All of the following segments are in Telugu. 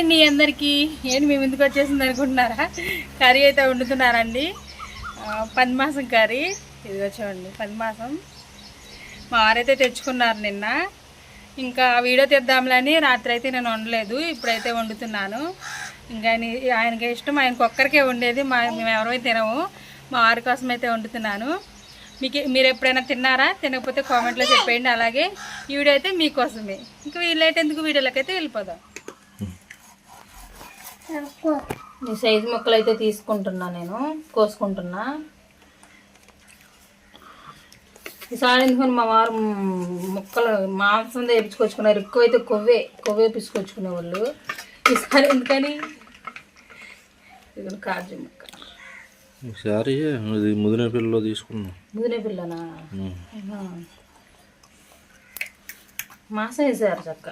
అండి అందరికీ. ఏంటి మేము ఎందుకు వచ్చేసింది అనుకుంటున్నారా? కర్రీ అయితే వండుతున్నానండి, పందిమాసం కర్రీ. ఇదిగో చూడండి, పందిమాసం మా వారైతే తెచ్చుకున్నారు నిన్న. ఇంకా వీడియో తీద్దాంలని రాత్రి అయితే నేను వండలేదు, ఇప్పుడైతే వండుతున్నాను. ఇంకా ఆయనకి ఇష్టం, ఆయనకు ఒక్కరికే ఉండేది, మేము ఎవరైతే తినము. మా వారి కోసం అయితే వండుతున్నాను. మీరు ఎప్పుడైనా తిన్నారా? తినకపోతే కామెంట్లో చెప్పేయండి. అలాగే ఈ వీడియో అయితే మీకోసమే. ఇంకా వీళ్ళైతే ఎందుకు వీడియోలోకి అయితే వెళ్ళిపోదాం. ఈ సైజు ముక్కలు అయితే తీసుకుంటున్నా, నేను కోసుకుంటున్నా. ఈసారి ఎందుకని మా వారు ముక్కలు మాంసం వేపించుకొచ్చుకున్నారు, ఎక్కువైతే కొవ్వే పిసుకొచ్చుకునే వాళ్ళు. ఈసారి ఎందుకని కాజు ముక్క ఈసారి ముదిన పిల్లలో తీసుకున్నాం. ముదిన పిల్లనా? మాసం వేసారు చక్క.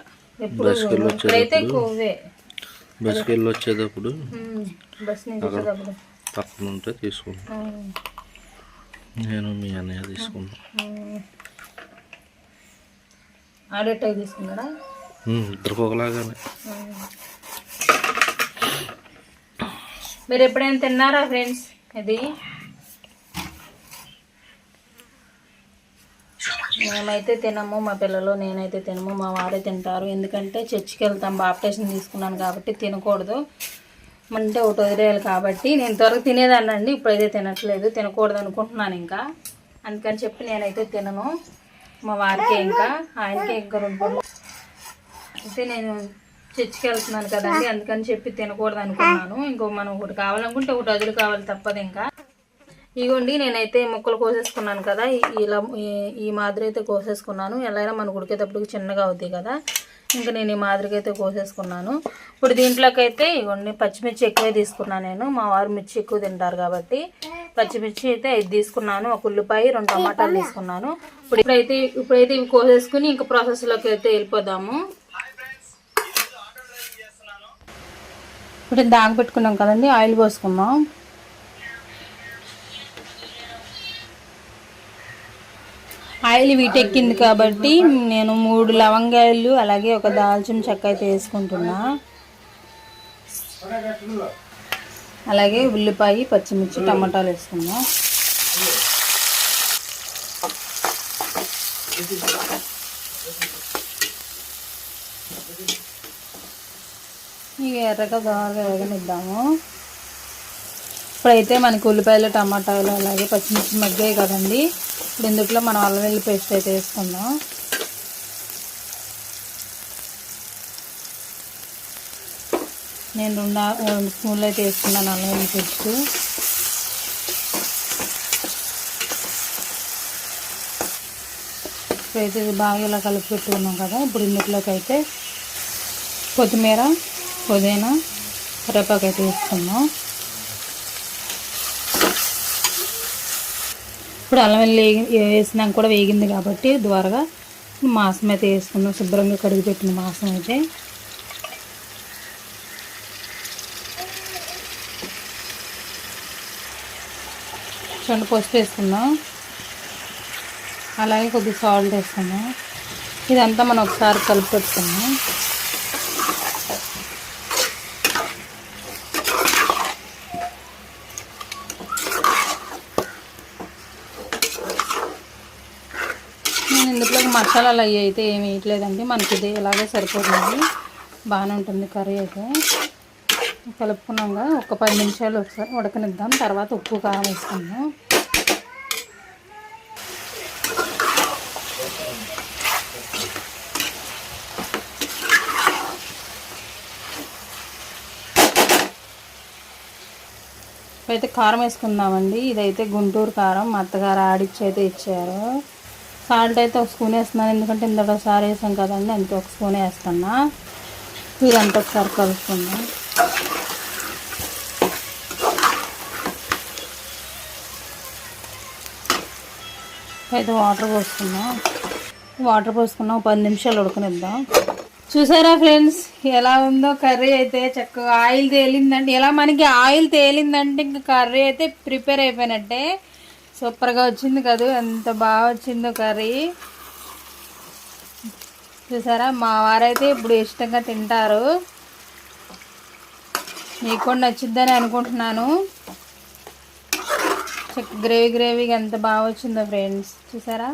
ఎప్పుడు ఇక్కడైతే కొవ్వే. బస్కి వెళ్ళి వచ్చేటప్పుడు పక్కన ఉంటే తీసుకున్నా. నేను మీ అన్నయ్య తీసుకున్నా. ఆడేటవి తీసుకున్నాడా? ఇద్దరికి ఒకలాగానే. మీరు ఎప్పుడైనా తిన్నారా ఫ్రెండ్స్? ఇది మేమైతే తినము, మా పిల్లలు నేనైతే తినము, మా వారే తింటారు. ఎందుకంటే చర్చికి వెళ్తాం, బాప్టిజం తీసుకున్నాను కాబట్టి తినకూడదు అంటే ఒకటి వదిలేయాలి కాబట్టి. నేను త్వరగా తినేదాన్నండి, ఇప్పుడైతే తినట్లేదు, తినకూడదు అనుకుంటున్నాను ఇంకా. అందుకని చెప్పి నేనైతే తినను. మా వారికి ఇంకా ఆయనకే ఇంకా 2 పూటలు అయితే నేను చర్చికి వెళ్తున్నాను కదండి, అందుకని చెప్పి తినకూడదు అనుకున్నాను. ఇంకో మనం ఒకటి కావాలనుకుంటే ఒకటి వదిలి కావాలి, తప్పదు ఇంకా. ఇగోండి, నేనైతే ముక్కలు కోసేసుకున్నాను కదా, ఇలా ఈ మాదిరి అయితే కోసేసుకున్నాను. ఎలా అయినా మనకు ఉడికేటప్పుడు చిన్నగా అవుతాయి కదా, ఇంకా నేను ఈ మాదిరిగా అయితే కోసేసుకున్నాను. ఇప్పుడు దీంట్లోకి అయితే ఇగోండి పచ్చిమిర్చి ఎక్కువే తీసుకున్నాను నేను. మా వారు మిర్చి ఎక్కువ తింటారు కాబట్టి పచ్చిమిర్చి అయితే 5 తీసుకున్నాను, 1 ఉల్లిపాయ, 2 టమాటాలు తీసుకున్నాను. ఇప్పుడైతే ఇవి కోసేసుకుని ఇంకా ప్రాసెస్లోకి అయితే వెళ్ళిపోదాము. ఇప్పుడు దాగ పెట్టుకున్నాం కదండి, ఆయిల్ పోసుకున్నాం. ఆయిల్ వీటెక్కింది కాబట్టి నేను 3 లవంగాయలు అలాగే 1 దాల్చిన చెక్క అయితే వేసుకుంటున్నా. అలాగే ఉల్లిపాయ, పచ్చిమిర్చి, టమాటాలు వేసుకున్నా. ఇక ఎర్రగా బాగా వేగనిద్దాము. ఇప్పుడైతే మనకి ఉల్లిపాయలు, టమాటాలు అలాగే పచ్చిమిర్చి మగ్గాయి కదండి. ఇప్పుడు ఇందులో మనం అల్లం వెల్లుల్లి పేస్ట్ అయితే వేసుకుందాం. నేను 2 స్పూన్లు అయితే వేసుకున్నాను అల్లం వెల్లుల్లి పేస్ట్. ఇప్పుడైతే ఇది బాగా ఇలా కలిపి పెట్టుకున్నాం కదా. ఇప్పుడు ఇందులోకి అయితే కొత్తిమీర, పుదీనా, కరివేపాకు అయితే వేసుకుందాం. ఇప్పుడు అల్లం వెల్లుల్లి వేసినాక కూడా వేగింది కాబట్టి ద్వారగా మాంసం అయితే వేసుకుందాం. శుభ్రంగా కడిగి పెట్టిన మాంసం అయితే చూడండి, పసుపు వేసుకుందాం, అలాగే కొద్దిగా సాల్ట్ వేసుకుందాం. ఇదంతా మనం ఒకసారి కలిపి పెట్టుకుందాం. ఇందులో మసాలాలు అవి అయితే ఏమి వేయట్లేదండి, మనకి ఇది ఇలాగే సరిపోతుంది, బాగానే ఉంటుంది కర్రీ అయితే. కలుపుకున్నాక ఒక 10 నిమిషాలు ఒకసారి ఉడకనిద్దాం. తర్వాత ఉప్పు, కారం వేసుకుందాం. అయితే కారం వేసుకుందామండి. ఇదైతే గుంటూరు కారం, మా అత్తగారు ఆడిచ్చి అయితే ఇచ్చారు. సాల్ట్ అయితే 1 స్పూన్ వేస్తున్నాను, ఎందుకంటే ఇందులో ఒకసారి వేసాం కదండి, అందుకే 1 స్పూన్ వేస్తున్నా. ఇదంతా ఒకసారి కలుపుకుందాం. అయితే వాటర్ పోసుకున్నాం, 10 నిమిషాలు ఉడకనిద్దాం. చూసారా ఫ్రెండ్స్ ఎలా ఉందో కర్రీ అయితే? చక్కగా ఆయిల్ తేలిందంటే, ఎలా మనకి ఆయిల్ తేలిందంటే ఇంకా కర్రీ అయితే ప్రిపేర్ అయిపోయినట్టే. సూపర్గా వచ్చింది కదా, ఎంత బాగా వచ్చిందో కర్రీ. చూసారా, మా వారైతే ఇప్పుడు ఇష్టంగా తింటారు. మీకు కూడా నచ్చుద్దని అనుకుంటున్నాను. గ్రేవీగా ఎంత బాగా వచ్చిందో ఫ్రెండ్స్, చూసారా?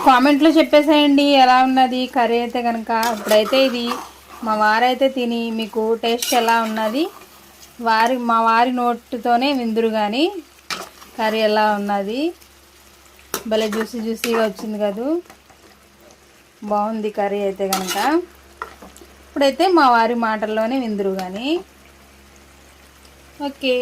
కామెంట్లో చెప్పేసేయండి ఎలా ఉన్నది కర్రీ అయితే కనుక. ఇప్పుడైతే ఇది మా వారైతే తిని మీకు టేస్ట్ ఎలా ఉన్నది మా వారి నోటితోనే విందురు కానీ కర్రీ ఎలా ఉన్నది. భలే జ్యూసీగా వచ్చింది కదూ, బాగుంది కర్రీ అయితే కనుక. ఇప్పుడైతే మా వారి మాటల్లోనే విందురు కానీ. ఓకే.